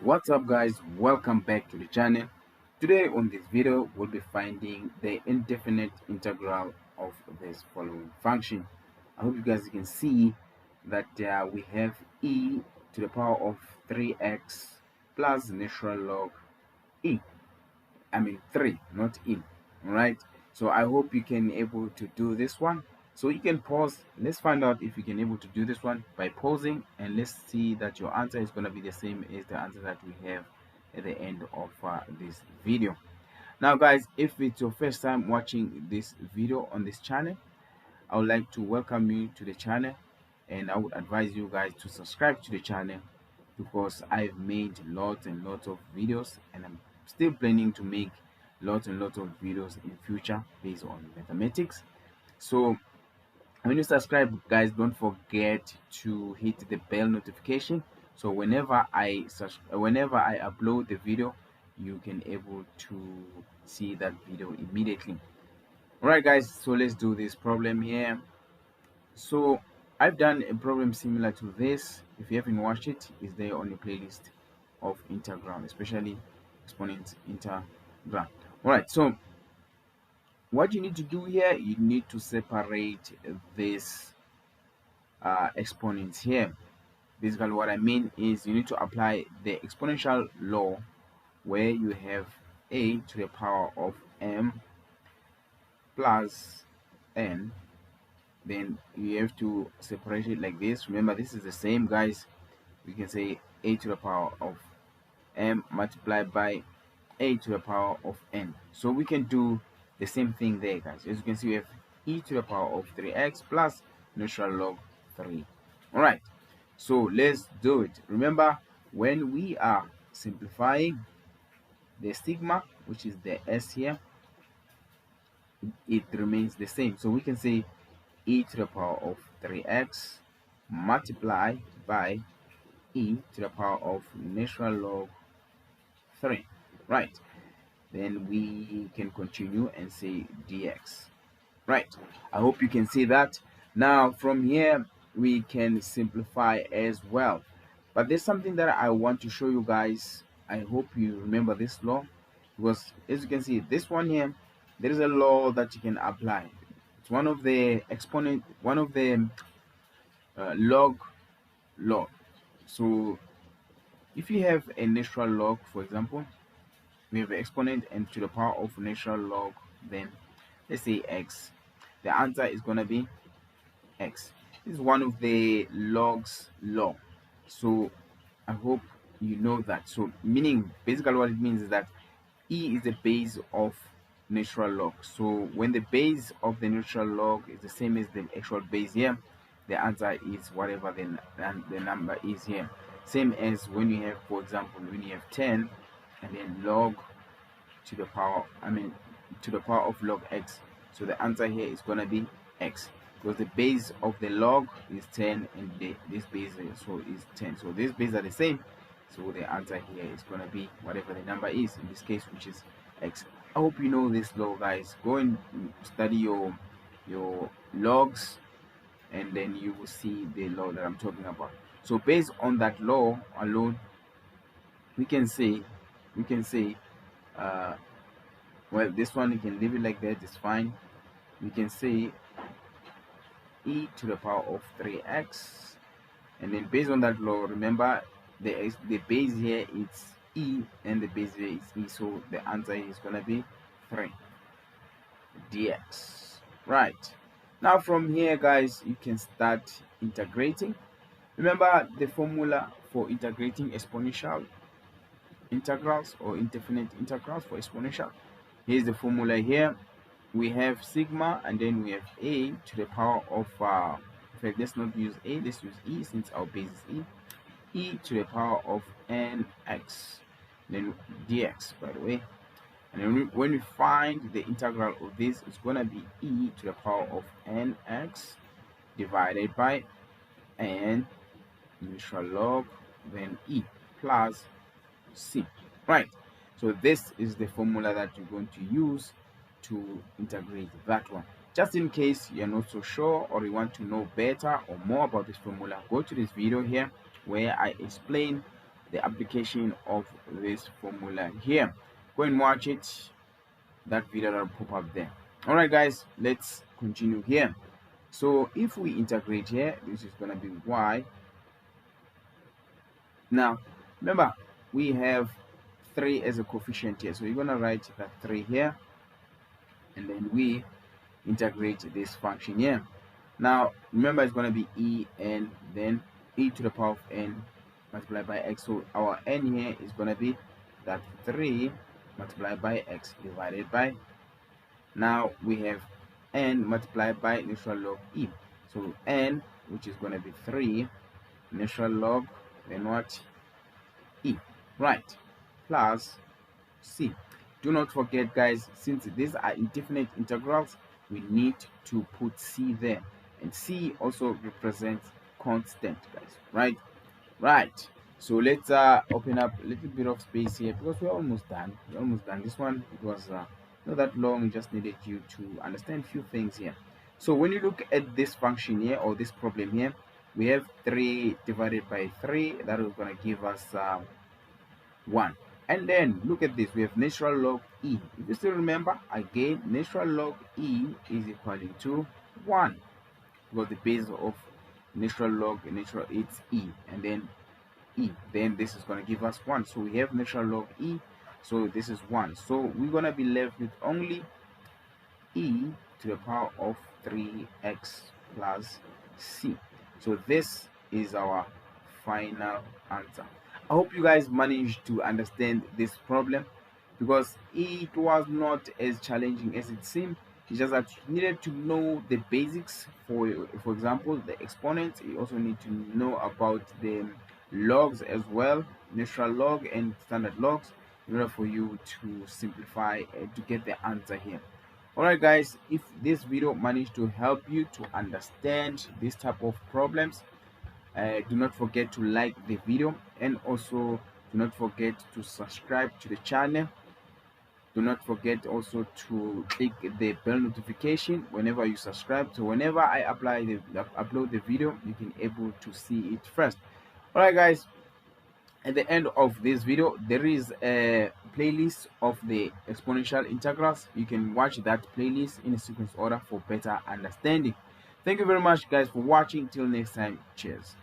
What's up guys, welcome back to the channel. Today on this video we'll be finding the indefinite integral of this following function. I hope you guys can see that we have e to the power of 3x plus natural log e. I mean 3, not e. Alright, so I hope you can able to do this one. So you can pause. Let's find out if you can able to do this one by pausing, and let's see that your answer is going to be the same as the answer that we have at the end of this video. Now guys, if it's your first time watching this video on this channel, I would like to welcome you to the channel, and I would advise you guys to subscribe to the channel because I've made lots and lots of videos, and I'm still planning to make lots and lots of videos in future based on mathematics. So when you subscribe guys, don't forget to hit the bell notification, so whenever I upload the video, you can able to see that video immediately. All right guys, so let's do this problem here. So I've done a problem similar to this. If you haven't watched it, it's there on your playlist of integral, especially exponent integral. All right, so what you need to do here, you need to separate this exponents here. Basically what I mean is you need to apply the exponential law, where you have a to the power of m plus n. Then you have to separate it like this. Remember, this is the same guys. We can say a to the power of m multiplied by a to the power of n. So we can do the same thing there guys. As you can see, we have e to the power of 3x plus natural log 3. All right, so let's do it. Remember, when we are simplifying, the sigma, which is the s here, it remains the same. So we can say e to the power of 3x multiply by e to the power of natural log 3. Right, then we can continue and say dx. Right, I hope you can see that. Now from here we can simplify as well, but there's something that I want to show you guys. I hope you remember this law, because as you can see, this one here, there is a law that you can apply. It's one of the exponent, one of the log law. So if you have a natural log, for example, we have an exponent and to the power of natural log, then let's say x, the answer is going to be x. This is one of the logs law. So I hope you know that. So meaning, basically what it means is that e is the base of natural log. So when the base of the natural log is the same as the actual base here, the answer is whatever the number is here. Same as when you have, for example, when you have 10 and then log to the power, to the power of log x. So the answer here is going to be x, because the base of the log is 10 and this base also is 10. So these bases are the same. So the answer here is going to be whatever the number is, in this case, which is x. I hope you know this law guys. Go and study your logs, and then you will see the law that I'm talking about. So based on that law alone, we can say well, this one you can leave it like that, it's fine. We can say e to the power of 3x, and then based on that law, remember the base here is e and the base here is e, so the answer is going to be 3 dx. Right, now from here guys, you can start integrating. Remember the formula for integrating exponential integrals or indefinite integrals for exponential. Here's the formula here. We have sigma, and then we have a to the power of in fact, let's not use a, let's use e since our base is e to the power of nx, then dx, by the way. And then when we find the integral of this, it's going to be e to the power of nx divided by n natural log, then e plus c. Right, so this is the formula that you're going to use to integrate that one. Just in case you're not so sure or you want to know better or more about this formula, go to this video here where I explain the application of this formula here. Go and watch it. That video will pop up there. All right, guys, let's continue here. So if we integrate here, this is going to be y. Now remember, we have 3 as a coefficient here, so you're going to write that 3 here, and then we integrate this function here. Now remember, it's going to be e and then e to the power of n multiplied by x. So our n here is going to be that 3 multiplied by x divided by, now we have n multiplied by natural log e. So n, which is going to be 3 natural log, then what, e, right, plus c. Do not forget, guys, since these are indefinite integrals, we need to put c there, and c also represents constant, guys, right. So let's open up a little bit of space here, because we're almost done. This one, it was not that long. We just needed you to understand a few things here. So when you look at this function here, or this problem here, we have 3 divided by 3. That is going to give us 1. And then look at this, we have natural log e. If you still remember, again, natural log e is equal to 1, because the base of natural log it's e, and then e, then this is going to give us 1. So we have natural log e, so this is 1. So we're going to be left with only e to the power of 3x plus c. So this is our final answer. I hope you guys managed to understand this problem, because it was not as challenging as it seemed. It's just that you needed to know the basics. For example, the exponents. You also need to know about the logs as well, natural log and standard logs, in order for you to simplify to get the answer here. All right, guys, if this video managed to help you to understand this type of problems, do not forget to like the video, and also do not forget to subscribe to the channel. Do not forget also to click the bell notification whenever you subscribe, so whenever I upload the video, you can able to see it first. All right, guys, at the end of this video, there is a playlist of the exponential integrals. You can watch that playlist in a sequence order for better understanding. Thank you very much, guys, for watching. Till next time, cheers.